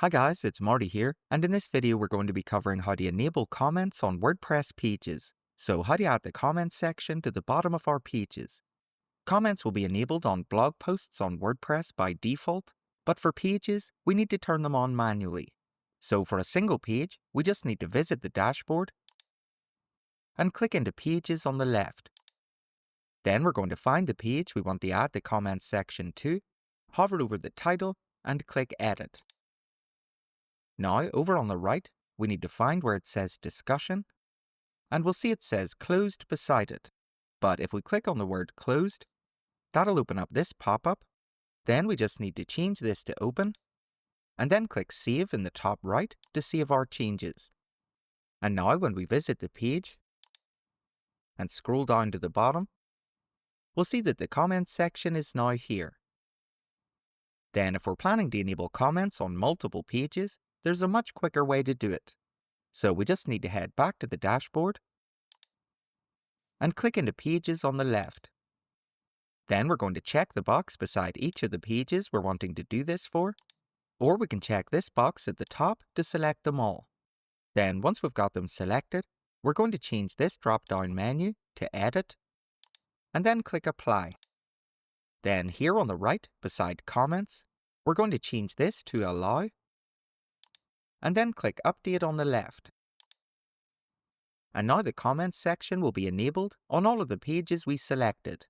Hi guys, it's Marty here, and in this video we're going to be covering how to enable comments on WordPress pages. So how to add the comments section to the bottom of our pages. Comments will be enabled on blog posts on WordPress by default, but for pages, we need to turn them on manually. So for a single page, we just need to visit the dashboard and click into Pages on the left. Then we're going to find the page we want to add the comments section to, hover over the title, and click Edit. Now, over on the right, we need to find where it says Discussion, and we'll see it says Closed beside it. But if we click on the word Closed, that'll open up this pop-up. Then we just need to change this to Open, and then click Save in the top right to save our changes. And now when we visit the page and scroll down to the bottom, we'll see that the comments section is now here. Then if we're planning to enable comments on multiple pages, there's a much quicker way to do it. So we just need to head back to the dashboard and click into Pages on the left. Then we're going to check the box beside each of the pages we're wanting to do this for, or we can check this box at the top to select them all. Then once we've got them selected, we're going to change this drop-down menu to Edit, and then click Apply. Then here on the right, beside Comments, we're going to change this to Allow, and then click Update on the left. And now the comments section will be enabled on all of the pages we selected.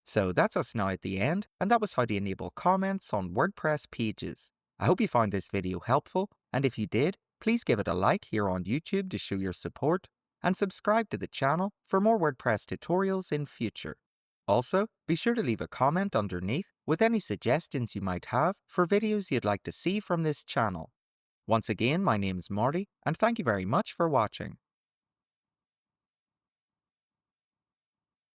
So that's us now at the end, and that was how to enable comments on WordPress pages. I hope you found this video helpful, and if you did, please give it a like here on YouTube to show your support, and subscribe to the channel for more WordPress tutorials in future. Also, be sure to leave a comment underneath with any suggestions you might have for videos you'd like to see from this channel. Once again, my name's Marty, and thank you very much for watching.